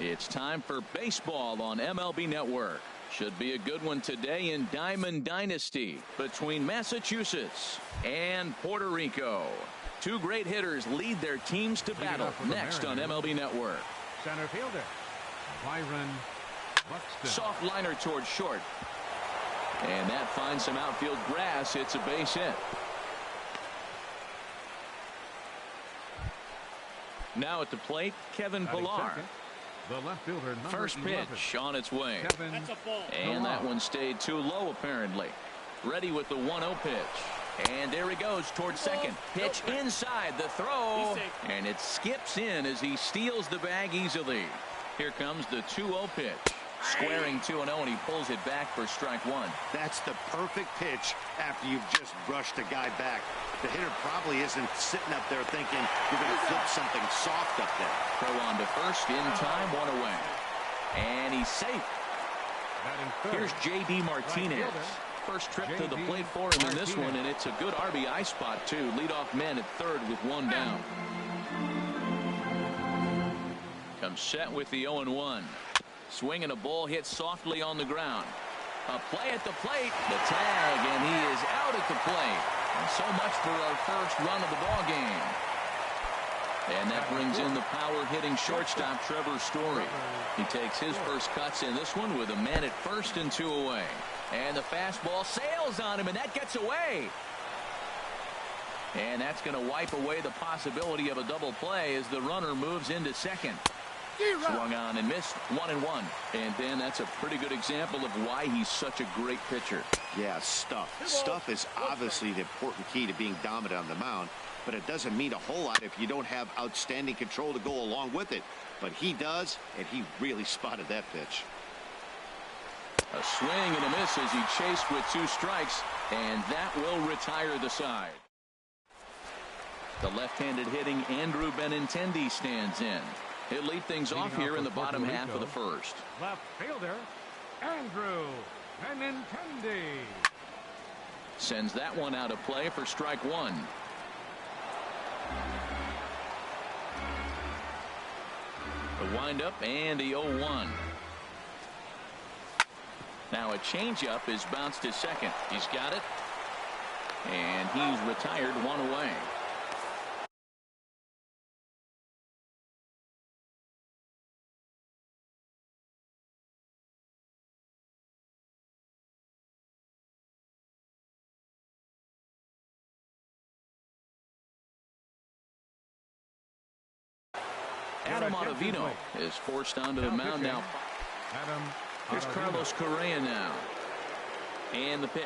It's time for baseball on MLB Network. Should be a good one today in Diamond Dynasty between Massachusetts and Puerto Rico. Two great hitters lead their teams to battle next on MLB Network. Center fielder Byron Buxton. Soft liner towards short. And that finds some outfield grass. It's a base hit. Now at the plate, Kevin Pillar. The left fielder, first pitch 11. On its way. That's a ball. And that one stayed too low apparently. Ready with the 1-0 pitch. And there he goes towards second. Pitch inside the throw. And it skips in as he steals the bag easily. Here comes the 2-0 pitch. Squaring 2-0, and he pulls it back for strike one. That's the perfect pitch after you've just brushed a guy back. The hitter probably isn't sitting up there thinking you're going to flip something soft up there. Throw on to first, in time, one away. And he's safe. Here's J.D. Martinez. First trip to the plate for him in this one, and it's a good RBI spot, too. Leadoff man at third with one down. Comes set with the 0-1. Swinging a ball hit softly on the ground. A play at the plate. The tag, and he is out at the plate. And so much for our first run of the ball game. And that brings in the power-hitting shortstop Trevor Story. He takes his first cuts in this one with a man at first and 2 away. And the fastball sails on him, and that gets away. And that's going to wipe away the possibility of a double play as the runner moves into second. Swung on and missed, 1-1. And then that's a pretty good example of why he's such a great pitcher. Yeah, stuff. Stuff is obviously the important key to being dominant on the mound, but it doesn't mean a whole lot if you don't have outstanding control to go along with it. But he does, and he really spotted that pitch. A swing and a miss as he chased with 2 strikes, and that will retire the side. The left-handed hitting Andrew Benintendi stands in. He'll lead things off here in the bottom half of the first. Left fielder Andrew Benintendi sends that one out of play for strike one. The windup and the 0-1. Now a changeup is bounced to second. He's got it, and he's retired, 1 away. Adam Ottavino is forced onto the mound now. Here's Carlos Correa now. And the pitch.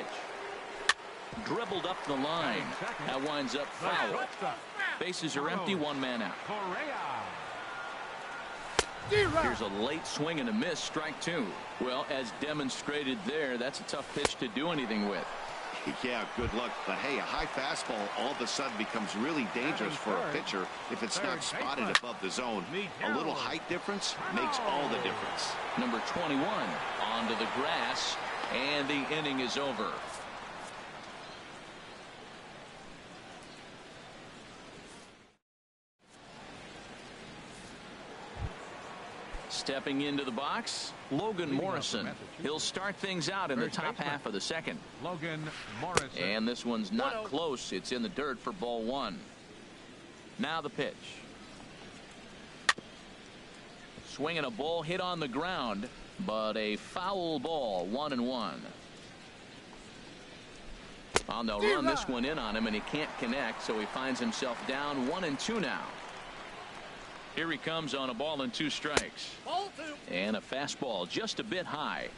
Dribbled up the line. That winds up foul. Bases are empty, 1 man out. Here's a late swing and a miss, strike 2. Well, as demonstrated there, that's a tough pitch to do anything with. Yeah, good luck. But hey, a high fastball all of a sudden becomes really dangerous for a pitcher if it's not spotted above the zone. A little height difference makes all the difference. Number 21 onto the grass, and the inning is over. Stepping into the box, Logan Morrison. He'll start things out in the top half of the second. Logan Morrison. And this one's not close. It's in the dirt for ball 1. Now the pitch. Swinging a ball hit on the ground, but a foul ball, 1-1. On the run, this one in on him, and he can't connect, so he finds himself down 1-2 now. Here he comes on a ball and 2 strikes. And a fastball just a bit high.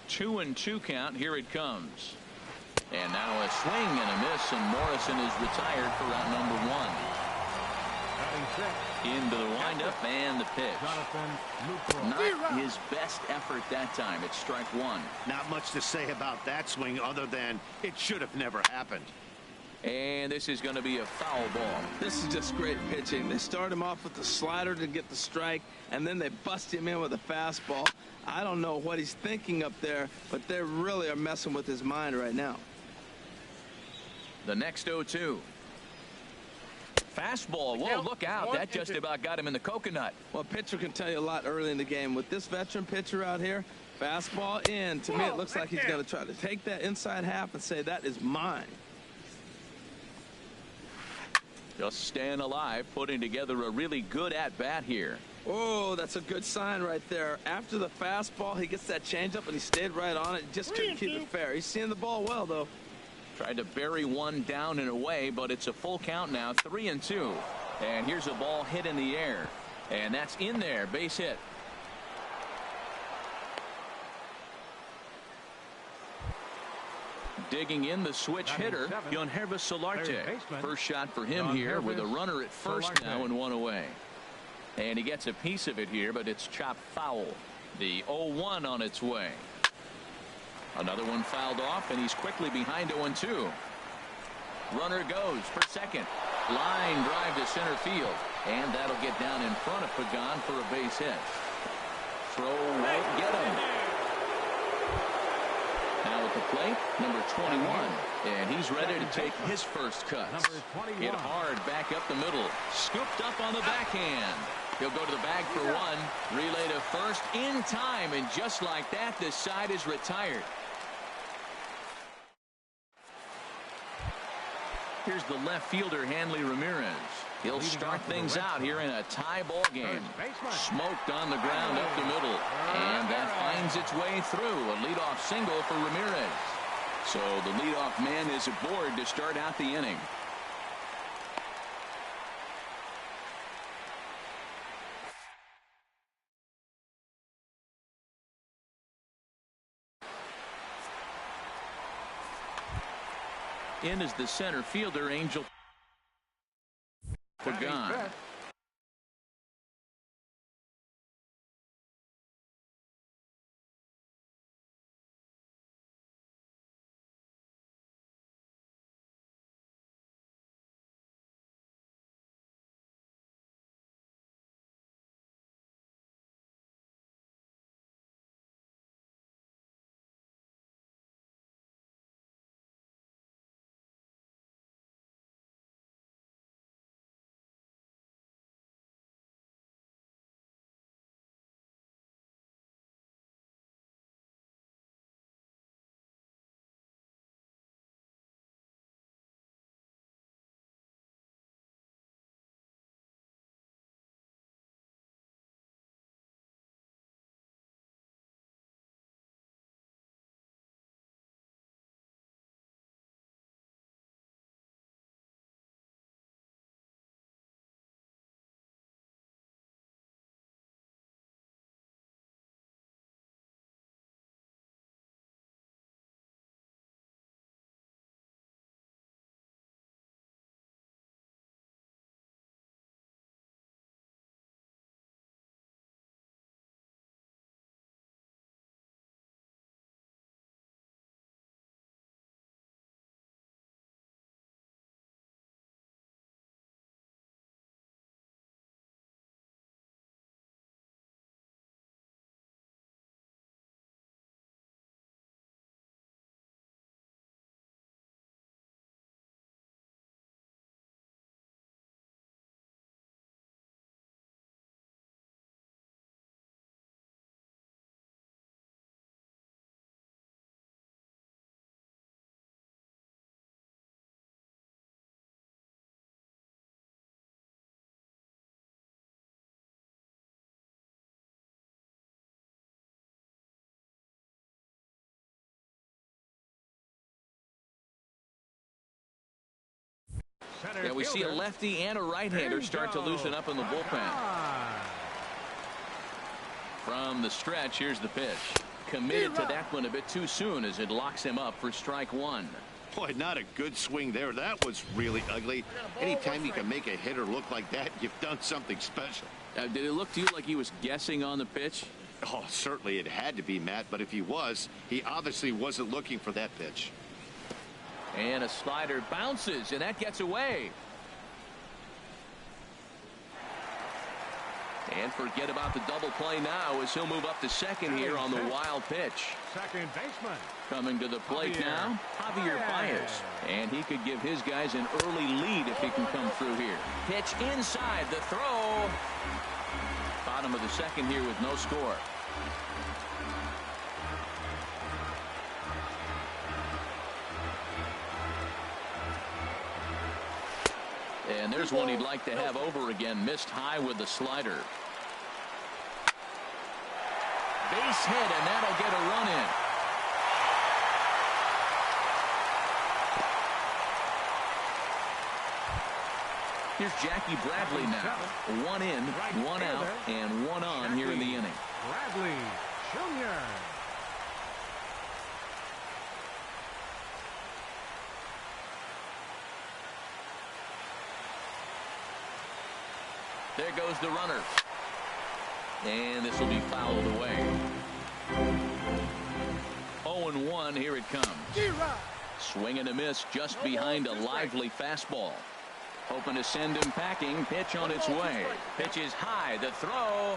2-2 count. Here it comes. And now a swing and a miss, and Morrison is retired for round number 1. Into the windup and the pitch. Not his best effort that time. It's strike 1. Not much to say about that swing other than it should have never happened. And this is going to be a foul ball. This is just great pitching. They start him off with the slider to get the strike, and then they bust him in with a fastball. I don't know what he's thinking up there, but they really are messing with his mind right now. The next 0-2. fastball. Whoa, look out. That just about got him in the coconut. Well, pitcher can tell you a lot early in the game. With this veteran pitcher out here, fastball in. To me, it looks like he's going to try to take that inside half and say, that is mine. Just staying alive, putting together a really good at-bat here. Oh, that's a good sign right there. After the fastball, he gets that changeup, and he stayed right on it. Just couldn't keep it fair. He's seeing the ball well, though. Tried to bury one down and away, but it's a full count now, 3-2. And here's a ball hit in the air. And that's in there, base hit. Digging in the switch hitter, Yonhervis Solarte. First shot for him here with a runner at first now and one away. And he gets a piece of it here, but it's chopped foul. The 0-1 on its way. Another one fouled off, and he's quickly behind 0-2. Runner goes for second. Line drive to center field. And that'll get down in front of Pagan for a base hit. Throw won't get him. Now at the plate, number 21. And he's ready to take his first cuts. Hit hard back up the middle. Scooped up on the backhand. He'll go to the bag for one. Relay to first in time. And just like that, the side is retired. Here's the left fielder, Hanley Ramirez. He'll start things out here in a tie ball game. Smoked on the ground up the middle. And that finds its way through. A leadoff single for Ramirez. So the leadoff man is aboard to start out the inning. In is the center fielder, Angel Pagan. Yeah, we see a lefty and a right-hander start to loosen up in the bullpen. From the stretch, here's the pitch. Committed to that one a bit too soon as it locks him up for strike one. Boy, not a good swing there. That was really ugly. Anytime you can make a hitter look like that, you've done something special. Did it look to you like he was guessing on the pitch? Oh, certainly it had to be, Matt, but if he was, he obviously wasn't looking for that pitch. And a slider bounces, and that gets away. And forget about the double play now as he'll move up to second here on the wild pitch. Second baseman. Coming to the plate now, Javier Baez. And he could give his guys an early lead if he can come through here. Pitch inside, the throw. Bottom of the second here with no score. And there's one he'd like to have over again. Missed high with the slider. Base hit, and that'll get a run in. Here's Jackie Bradley now. One in, one out, and one on here in the inning. Bradley Jr. There goes the runner. And this will be fouled away. 0-1, here it comes. Swing and a miss just behind a lively fastball. Hoping to send him packing. Pitch on its way. Pitch is high. The throw.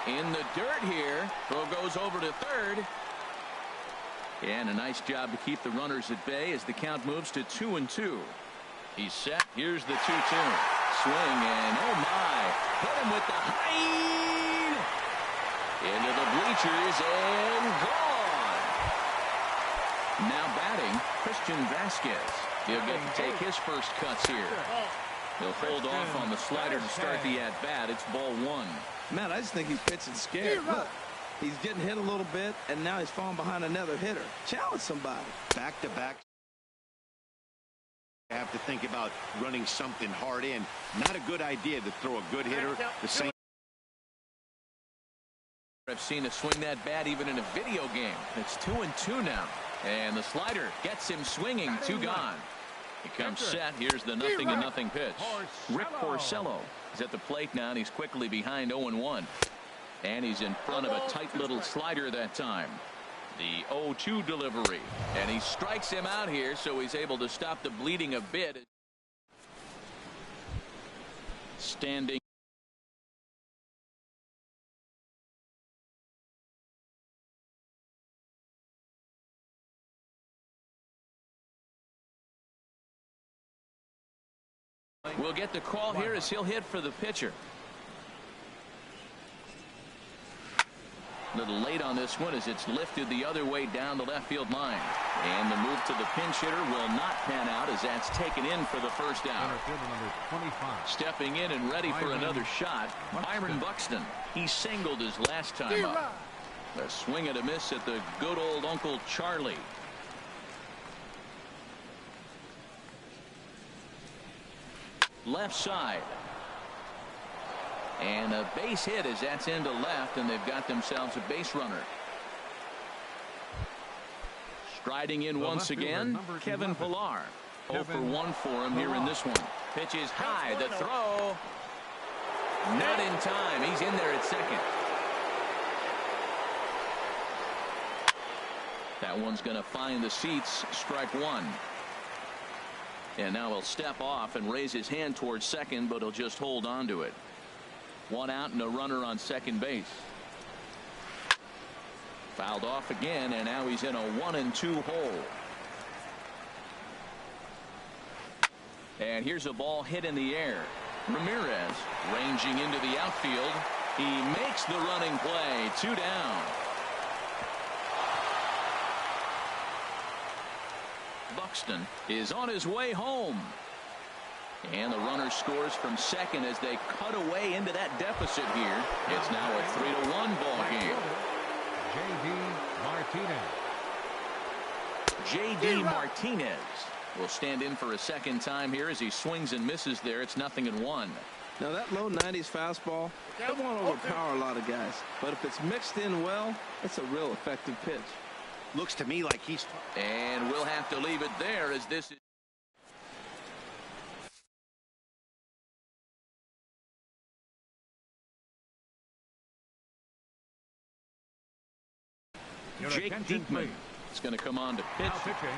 In the dirt here. Throw goes over to third. And a nice job to keep the runners at bay as the count moves to 2-2. He's set. Here's the 2-2. Swing and oh my. Hit him with the high. Into the bleachers and gone. Now batting, Christian Vasquez. He'll get to take his first cuts here. He'll hold off on the slider to start the at-bat. It's ball one. Man, I just think he's pitching scared. Look, he's getting hit a little bit, and now he's falling behind another hitter. Challenge somebody. Back-to-back. Have to think about running something hard in. Not a good idea to throw a good hitter the same. I've seen him swing that bat even in a video game. It's 2-2 now. And the slider gets him swinging. Two gone. He comes set. Here's the 0-0 pitch. Rick Porcello is at the plate now, and he's quickly behind 0-1. And he's in front of a tight little slider that time. The 0-2 delivery. And he strikes him out here, so he's able to stop the bleeding a bit. Standing. We'll get the call here as he'll hit for the pitcher. A little late on this one as it's lifted the other way down the left field line. And the move to the pinch hitter will not pan out as that's taken in for the first out. Stepping in and ready for another shot, Byron Buxton. He singled his last time up. A swing and a miss at the good old Uncle Charlie. Left side. And a base hit as that's into left, and they've got themselves a base runner. Striding in once again, Kevin Pillar. 0 for 1 for him here in this one. Pitch is high. The throw. Not in time. He's in there at second. That one's going to find the seats. Strike one. And now he'll step off and raise his hand towards second, but he'll just hold on to it. One out and a runner on second base. Fouled off again, and now he's in a 1-2 hole. And here's a ball hit in the air. Ramirez ranging into the outfield. He makes the running play. 2 down. Buxton is on his way home. And the runner scores from second as they cut away into that deficit here. It's now a 3-1 ball game. J.D. Martinez will stand in for a second time here as he swings and misses there. It's 0-1. Now that low 90s fastball, it won't overpower a lot of guys. But if it's mixed in well, it's a real effective pitch. Looks to me like he's. And we'll have to leave it there as this is. Jake Diekman is going to come on to pitch. Now pitching,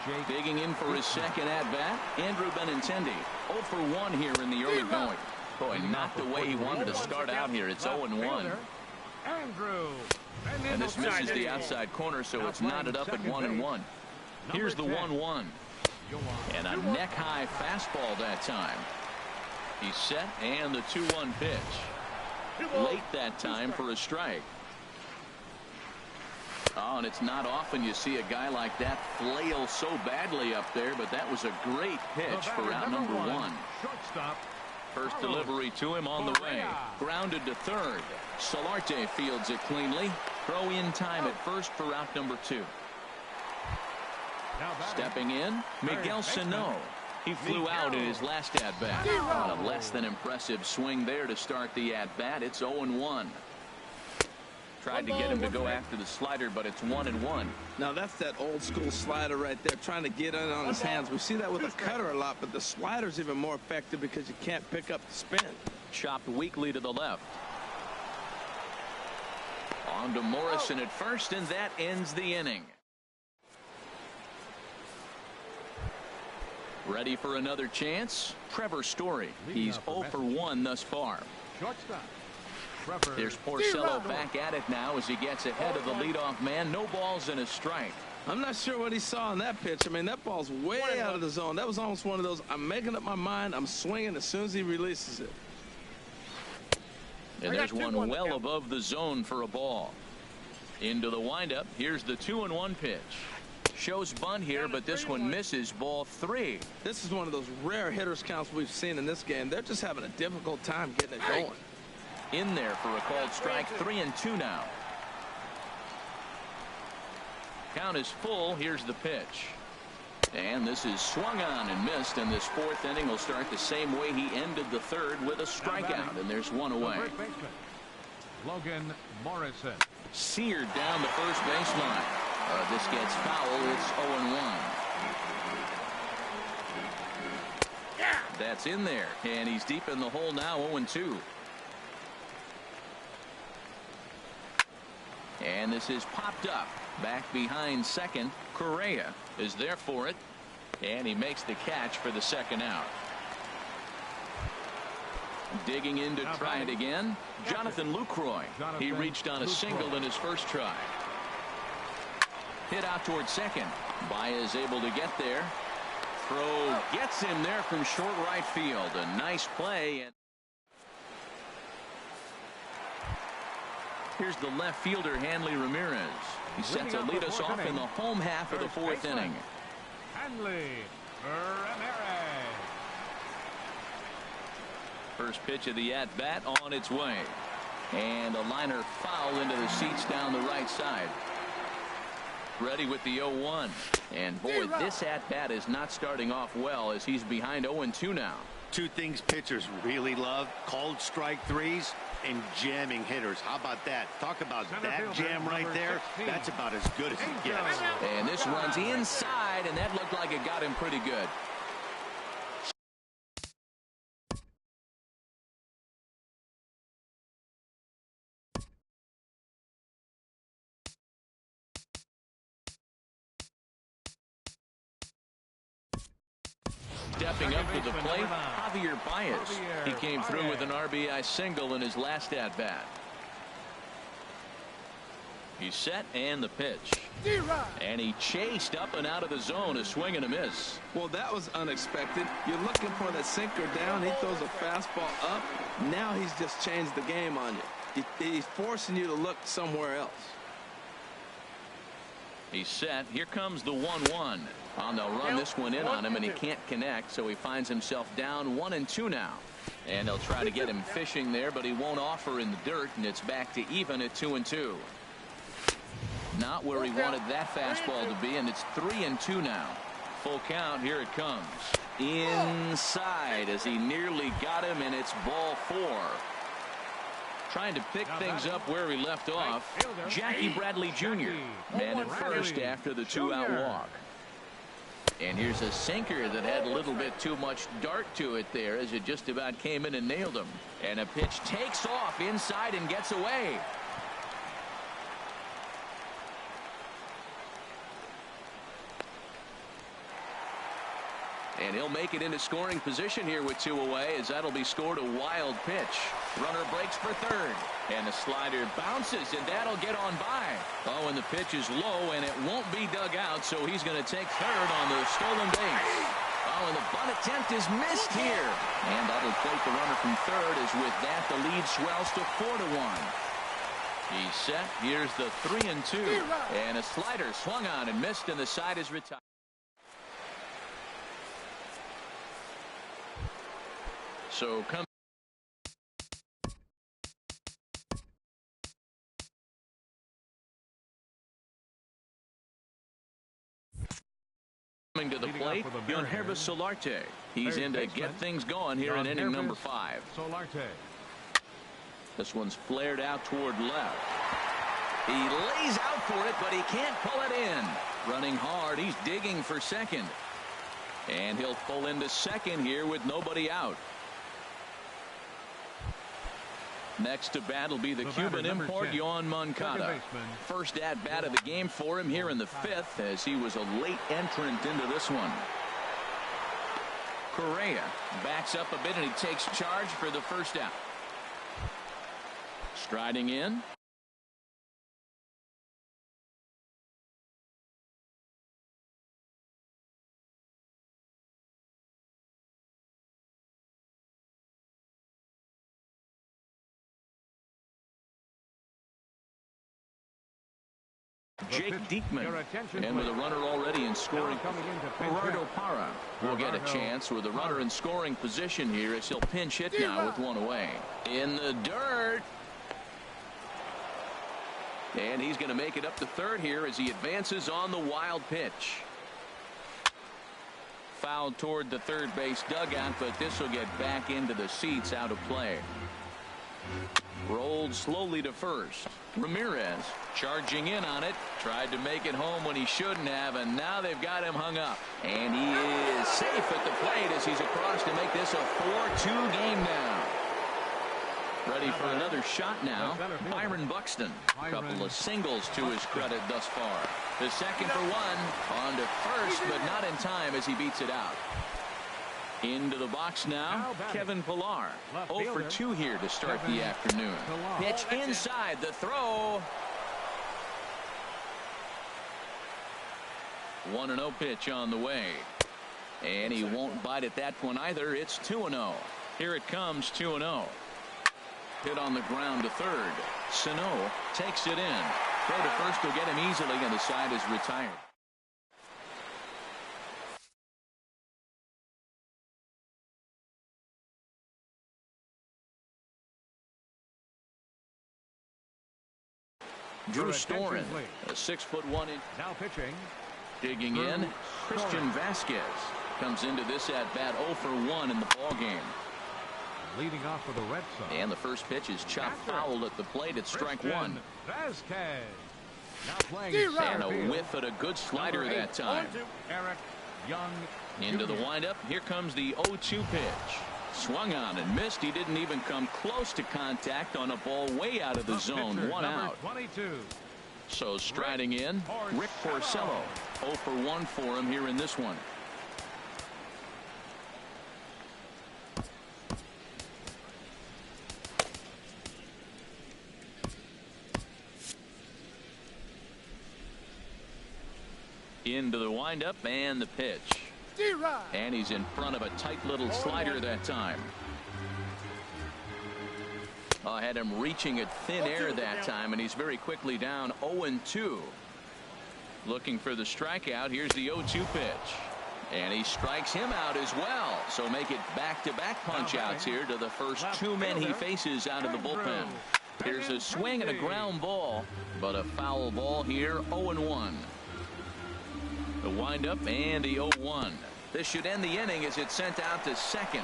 Jake. Digging in for his second at-bat, Andrew Benintendi. 0 for 1 here in the early going. Boy, not the way he wanted to start out here. It's 0-1. Andrew. And this misses the outside corner, so it's knotted up at 1-1. Here's the 1-1. And a neck-high fastball that time. He's set, and the 2-1 pitch. Late that time for a strike. Oh, and it's not often you see a guy like that flail so badly up there, but that was a great pitch for out number 1. Shortstop. First delivery to him on the way. Grounded to third. Solarte fields it cleanly. Throw in time at first for out number 2. Stepping in, Miguel Sano. He flew out in his last at-bat. On a less than impressive swing there to start the at-bat. It's 0-1. Tried to get him to go after the slider, but it's 1-1. Now that's that old school slider right there, trying to get in on his hands. We see that with a cutter a lot, but the slider's even more effective because you can't pick up the spin. Chopped weakly to the left. On to Morrison at first, and that ends the inning. Ready for another chance? Trevor Story. He's 0 for 1 thus far. Shortstop. There's Porcello back at it now as he gets ahead of the leadoff man. No balls and a strike. I'm not sure what he saw in that pitch. I mean, that ball's way out of the zone. That was almost one of those, I'm making up my mind, I'm swinging as soon as he releases it. And there's one well above the zone for a ball. Into the windup. Here's the 2-1 pitch. Shows bunt here, but this one misses. Ball 3. This is one of those rare hitters counts we've seen in this game. They're just having a difficult time getting it going. In there for a called strike. 3-2 now. Count is full. Here's the pitch. And this is swung on and missed, and this 4th inning will start the same way he ended the 3rd with a strikeout, and there's one away. Logan Morrison. Seared down the first baseline. This gets foul. It's 0-1. That's in there, and he's deep in the hole now. 0-2. And this is popped up. Back behind second. Correa is there for it. And he makes the catch for the second out. Digging in to try it again. Jonathan Lucroy. He reached on a single in his first try. Hit out towards second. Baez able to get there. Throw gets him there from short right field. A nice play. And here's the left fielder, Hanley Ramirez. He's set to lead us off in the home half of the 4th inning. Hanley Ramirez. First pitch of the at-bat on its way. And a liner foul into the seats down the right side. Ready with the 0-1. And boy, this at-bat is not starting off well as he's behind 0-2 now. Two things pitchers really love: called strike threes and jamming hitters. How about that? Talk about that jam right there. That's about as good as it gets. And this runs inside, and that looked like it got him pretty good. Stepping up to the plate, Javier Baez. He came through with an RBI single in his last at-bat. He's set, and the pitch. And he chased up and out of the zone, a swing and a miss. Well, that was unexpected. You're looking for that sinker down. He throws a fastball up. Now he's just changed the game on you. He's forcing you to look somewhere else. He's set. Here comes the 1-1. Oh, they'll run this one in on him, and he can't connect, so he finds himself down 1-2 now. And they'll try to get him fishing there, but he won't offer in the dirt, and it's back to even at 2-2. Not where he wanted that fastball to be, and it's 3-2 now. Full count. Here it comes. Inside as he nearly got him, and it's ball 4. Trying to pick things up where he left off. Jackie Bradley Jr. man at first after the 2-out walk. And here's a sinker that had a little bit too much dart to it there as it just about came in and nailed him. And a pitch takes off inside and gets away. And he'll make it into scoring position here with 2 away, as that'll be scored a wild pitch. Runner breaks for third. And the slider bounces, and that'll get on by. Oh, and the pitch is low, and it won't be dug out, so he's going to take third on the stolen base. Oh, and the bunt attempt is missed here. And that'll plate the runner from third, as with that, the lead swells to 4-1. He's set. Here's the 3-2. And a slider swung on and missed, and the side is retired. So coming to the plate, Yonervis Solarte. He's in to get things going here in inning number 5. Solarte. This one's flared out toward left. He lays out for it, but he can't pull it in. Running hard, he's digging for second. And he'll pull into second here with nobody out. Next to bat will be the Cuban import, 10, Yoan Moncada. First at bat of the game for him here in the 5th, as he was a late entrant into this one. Correa backs up a bit, and he takes charge for the first out. Striding in. Jake Diekman, and with a runner already in scoring, Gerardo Parra will get a chance with a runner in scoring position here, as he'll pinch hit now with 1 away. In the dirt. And he's going to make it up to third here as he advances on the wild pitch. Fouled toward the third base dugout, but this will get back into the seats, out of play. Rolled slowly to first. Ramirez charging in on it. Tried to make it home when he shouldn't have, and now they've got him hung up. And he is safe at the plate as he's across to make this a 4-2 game now. Ready for another shot now. Byron Buxton. A couple of singles to his credit thus far. The second for 1. On to first, but not in time as he beats it out. Into the box now, Kevin Pillar. 0 for 2 here to start the afternoon. Pitch inside, the throw. 1-0 pitch on the way. And he won't bite at that one either. It's 2-0. Here it comes, 2-0. Hit on the ground to third. Sano takes it in. Throw to first will get him easily, and the side is retired. Drew Storen, a 6'1" Now pitching. Digging in, Christian Vasquez comes into this at bat 0 for 1 in the ball game. Leading off for the Red Sox. And the first pitch is chopped foul at the plate at strike 1. Vasquez. Now playing and a whiff at a good slider that time. Eric Young into the windup. Here comes the 0-2 pitch. Swung on and missed. He didn't even come close to contact on a ball way out of the zone. 1 out. 22. So striding in, Rick Porcello. 0 for 1 for him here in this one. Into the windup and the pitch. And he's in front of a tight little slider that time. Had him reaching at thin air that time, and he's very quickly down 0-2. Looking for the strikeout. Here's the 0-2 pitch. And he strikes him out as well. So make it back-to-back punch-outs here to the first 2 men he faces out of the bullpen. Here's a swing and a ground ball, but a foul ball here, 0-1. The windup and the 0-1. This should end the inning as it's sent out to second.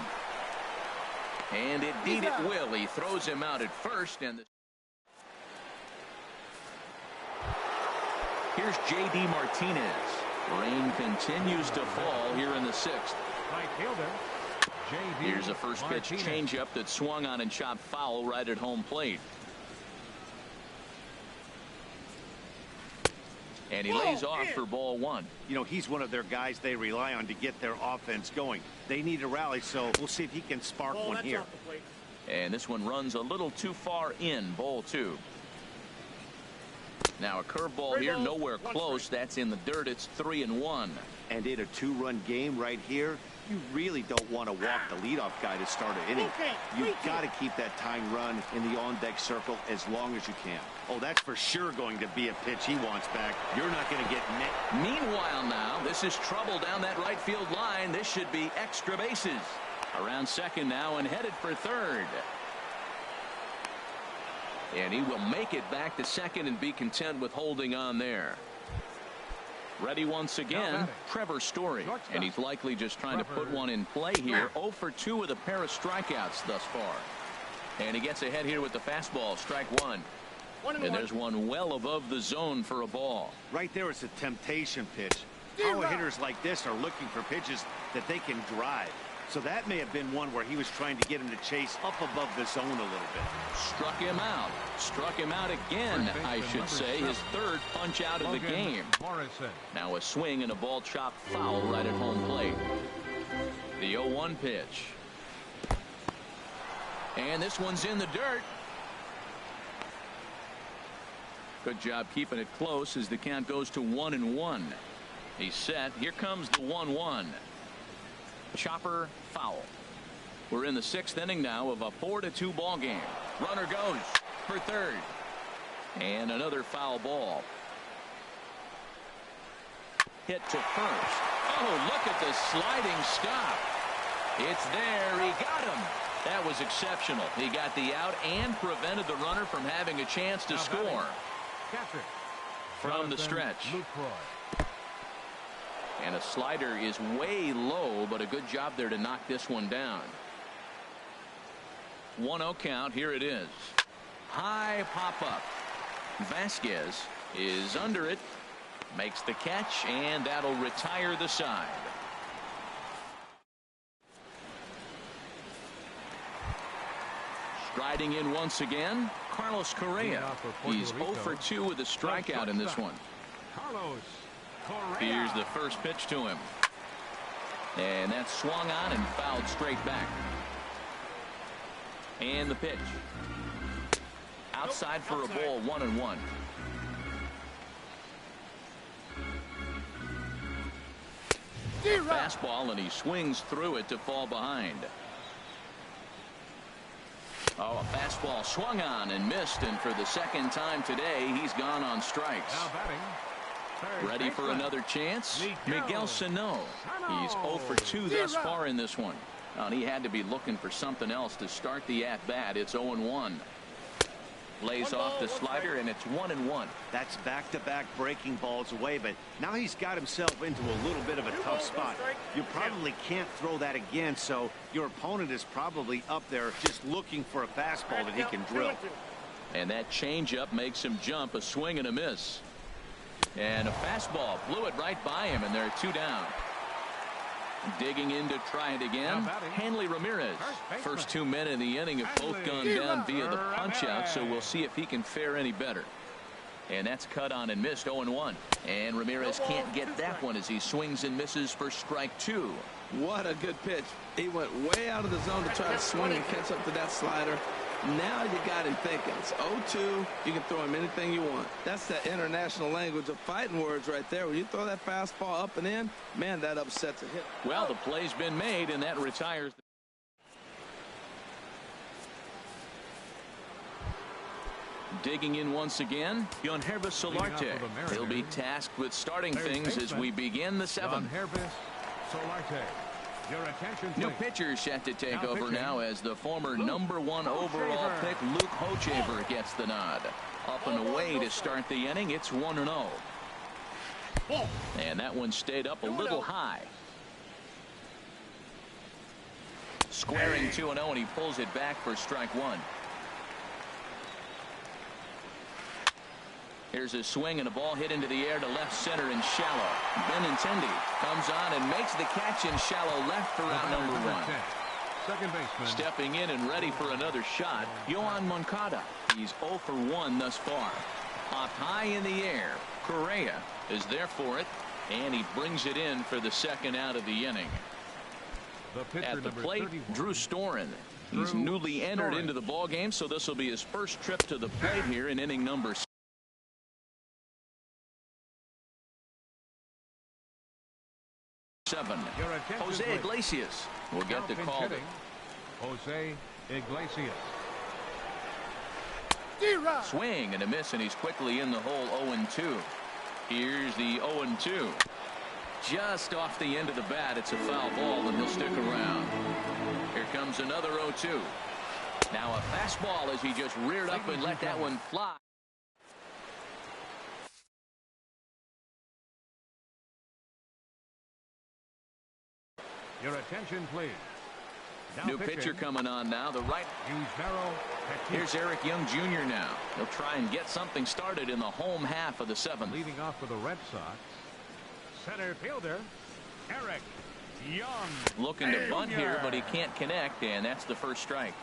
And indeed it will. He throws him out at first. And here's J.D. Martinez. Rain continues to fall here in the 6th. Here's a first pitch changeup that swung on and chopped foul right at home plate. And he lays off for ball one. You know, he's one of their guys they rely on to get their offense going. They need a rally, so we'll see if he can spark one here. And this one runs a little too far in, ball two. Now a curveball here, nowhere close. That's in the dirt. It's 3-1. And in a two-run game right here, you really don't want to walk the leadoff guy to start an inning. You've got to keep that tying run in the on-deck circle as long as you can. Oh, that's for sure going to be a pitch he wants back. You're not going to get met. Meanwhile now, this is trouble down that right field line. This should be extra bases. Around second now and headed for third. And he will make it back to second and be content with holding on there. Ready once again, Trevor Story. And he's likely just trying to put one in play here. 0 for 2 with a pair of strikeouts thus far. And he gets ahead here with the fastball, strike one. And there's one well above the zone for a ball. Right there, it's a temptation pitch. Power hitters like this are looking for pitches that they can drive. So that may have been one where he was trying to get him to chase up above the zone a little bit. Struck him out. Struck him out again, I should say. His third punch out of the game. Now a swing and a ball chopped foul right at home plate. The 0-1 pitch. And this one's in the dirt. Good job keeping it close as the count goes to 1-1. He's set. Here comes the 1-1. Chopper foul. We're in the 6th inning now of a 4-2 ball game. Runner goes for third. And another foul ball. Hit to first. Oh, look at the sliding stop. It's there. He got him. That was exceptional. He got the out and prevented the runner from having a chance to score. From the stretch. And a slider is way low, but a good job there to knock this one down. 1-0 count. Here it is. High pop up. Vasquez is under it. Makes the catch, and that'll retire the side. Striding in once again, Carlos Correa. He's 0 for 2 with a strikeout in this one. Here's the first pitch to him. And that's swung on and fouled straight back. And the pitch. Outside for a ball, 1-1. Fastball, and he swings through it to fall behind. Oh, a fastball swung on and missed, and for the second time today, he's gone on strikes. Ready for another chance? Miguel Sano. He's 0 for 2 thus far in this one. And he had to be looking for something else to start the at-bat. It's 0-1. Lays off the slider, and it's 1-1. That's back-to-back breaking balls away, but now he's got himself into a little bit of a tough spot. You probably can't throw that again, so your opponent is probably up there just looking for a fastball that he can drill. And that changeup makes him jump. A swing and a miss. And a fastball blew it right by him, and there are 2 down. Digging in to try it again, Hanley Ramirez. First 2 men in the inning have both gone down via the punch out, so we'll see if he can fare any better. And that's cut on and missed. 0-1. And Ramirez can't get that one as he swings and misses for strike 2. What a good pitch. He went way out of the zone to try to swing and catch up to that slider. Now you got him thinking. It's 0-2. You can throw him anything you want. That's that international language of fighting words right there. When you throw that fastball up and in, man, that upsets a hit. Well, the play's been made, and that retires. Digging in once again, Yonhervis Solarte. He'll be tasked with starting things as we begin the 7th. New pitcher set to take over now as the former #1 overall pick Luke Hochevar gets the nod. Up and away to start the inning. It's 1-0. And that one stayed up a little high. Squaring 2-0, and he pulls it back for strike 1. Here's a swing and a ball hit into the air to left center and shallow. Benintendi comes on and makes the catch in shallow left for out number 1. Second baseman. Stepping in and ready for another shot, Yoan Moncada. He's 0 for 1 thus far. Popped high in the air. Correa is there for it, and he brings it in for the second out of the inning. At the plate, Drew Storen. He's newly entered into the ball game, so this will be his first trip to the plate here in inning number 7. Jose Iglesias will get the call. Jose Iglesias. Swing and a miss, and he's quickly in the hole. 0-2. Here's the 0-2. Just off the end of the bat. It's a foul ball, and he'll stick around. Here comes another 0-2. Now a fastball as he just reared up and let that one fly. Your attention, please. New pitcher coming on now. The right. Here's Eric Young Jr. now. He'll try and get something started in the home half of the 7th. Leading off for the Red Sox, center fielder Eric Young. Looking to bunt here, but he can't connect, and that's the first strike.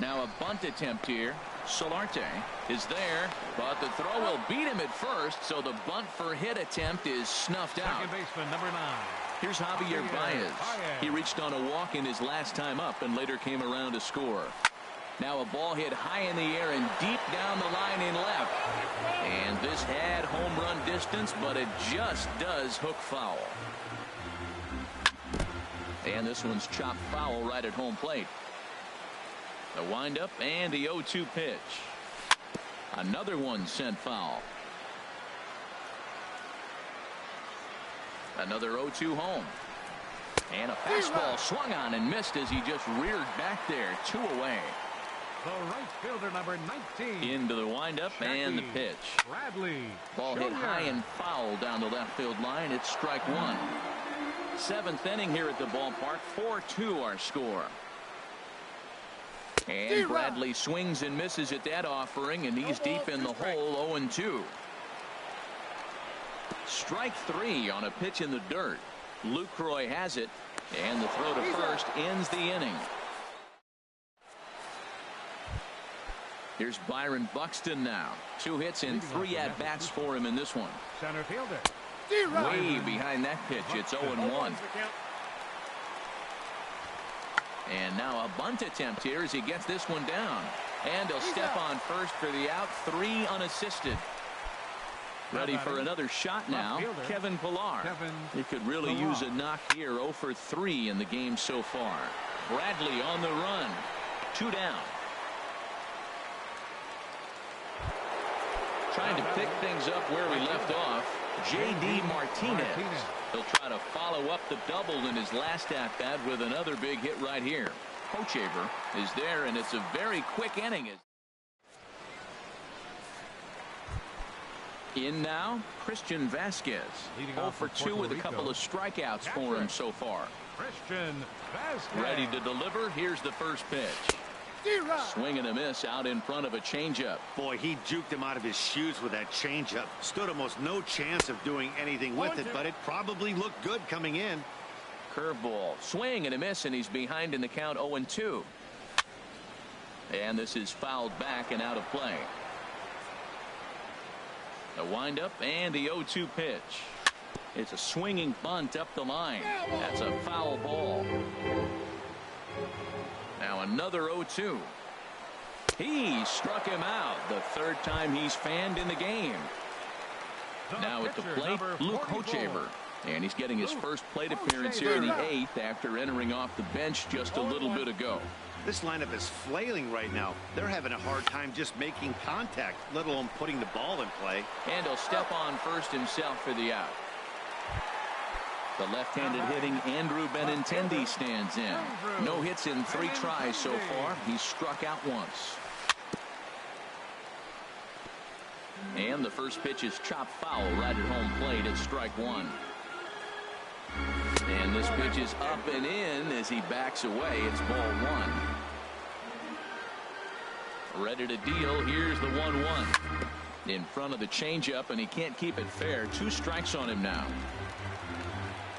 Now a bunt attempt here. Solarte is there, but the throw will beat him at first, so the bunt for hit attempt is snuffed out. Second baseman, number 9. Here's Javier Baez. He reached on a walk in his last time up and later came around to score. Now a ball hit high in the air and deep down the line in left. And this had home run distance, but it just does hook foul. And this one's chopped foul right at home plate. The windup and the 0-2 pitch. Another one sent foul. Another 0-2 home. And a fastball swung on and missed as he just reared back there. 2 away. The right fielder, number 19. Into the windup and the pitch. Bradley. Ball hit high and foul down the left field line. It's strike 1. 7th inning here at the ballpark. 4-2 our score. And Bradley swings and misses at that offering, and he's deep in the hole. 0-2. Strike 3 on a pitch in the dirt. Lucroy has it, and the throw to first ends the inning. Here's Byron Buxton now. 2 hits and 3 at-bats for him in this one. Center fielder. Way behind that pitch. It's 0-1. And now a bunt attempt here as he gets this one down. And he'll step on first for the out. 3 unassisted. Ready for another shot now. Kevin Pillar. He could really use a knock here. 0 for 3 in the game so far. Bradley on the run. 2 down. Trying to pick things up where we left off. J.D. Martinez. He'll try to follow up the double in his last at-bat with another big hit right here. Kochaver is there, and it's a very quick inning. In now, Christian Vasquez. 0 for 2 with a couple of strikeouts for him so far. Christian Vasquez. Ready to deliver. Here's the first pitch. Swing and a miss out in front of a changeup. Boy, he juked him out of his shoes with that changeup. Stood almost no chance of doing anything with it, but it probably looked good coming in. Curveball. Swing and a miss, and he's behind in the count. 0-2. And this is fouled back and out of play. The windup and the 0-2 pitch. It's a swinging bunt up the line. That's a foul ball. Now another 0-2. He struck him out. The 3rd time he's fanned in the game. Now at the plate, Luke Kochaver. And he's getting his first plate appearance here in the 8th after entering off the bench just a little bit ago. This lineup is flailing right now. They're having a hard time just making contact, let alone putting the ball in play. And he'll step on first himself for the out. The left-handed hitting Andrew Benintendi stands in. No hits in 3 tries so far. He's struck out once. And the first pitch is chopped foul right at home plate. It's strike 1. And this pitch is up and in as he backs away. It's ball 1. Ready to deal. Here's the 1-1. In front of the changeup, and he can't keep it fair. 2 strikes on him now.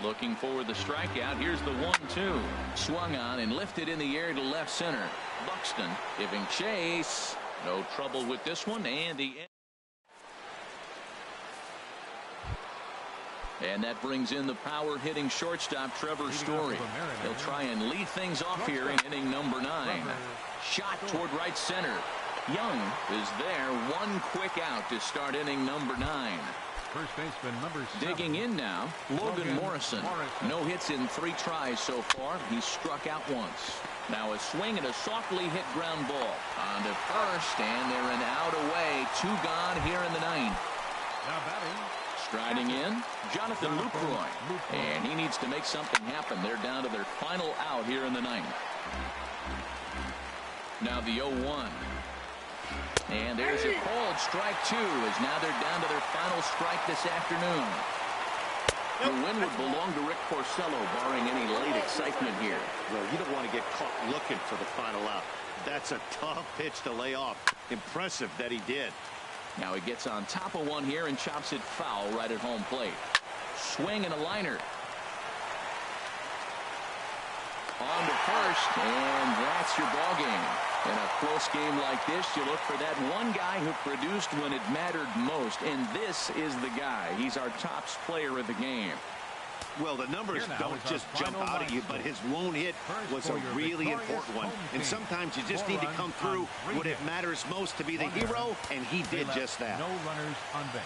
Looking for the strikeout. Here's the 1-2. Swung on and lifted in the air to left center. Buxton giving chase. No trouble with this one, and that brings in the power-hitting shortstop, Trevor Story. He'll try and lead things off here in inning number 9. Shot toward right center. Young is there. One quick out to start inning number 9. First baseman number 7. Digging in now, Logan Morrison. No hits in 3 tries so far. He's struck out once. Now a swing and a softly hit ground ball. On to first, and they're an out away. 2 gone here in the 9th. Now batting. Striding in, Jonathan Lucroy. And he needs to make something happen. They're down to their final out here in the 9th. Now the 0-1. And there's a called strike 2, as now they're down to their final strike this afternoon. The win would belong to Rick Porcello, barring any late excitement here. Well, you don't want to get caught looking for the final out. That's a tough pitch to lay off. Impressive that he did. Now he gets on top of one here and chops it foul right at home plate. Swing and a liner. On to first, and that's your ball game. In a close game like this, you look for that one guy who produced when it mattered most, and this is the guy. He's our top player of the game. Well, the numbers don't just jump out at you, but his lone hit was a really important one. And sometimes you just need to come through when it matters most to be the hero, and he did just that. No runners on base.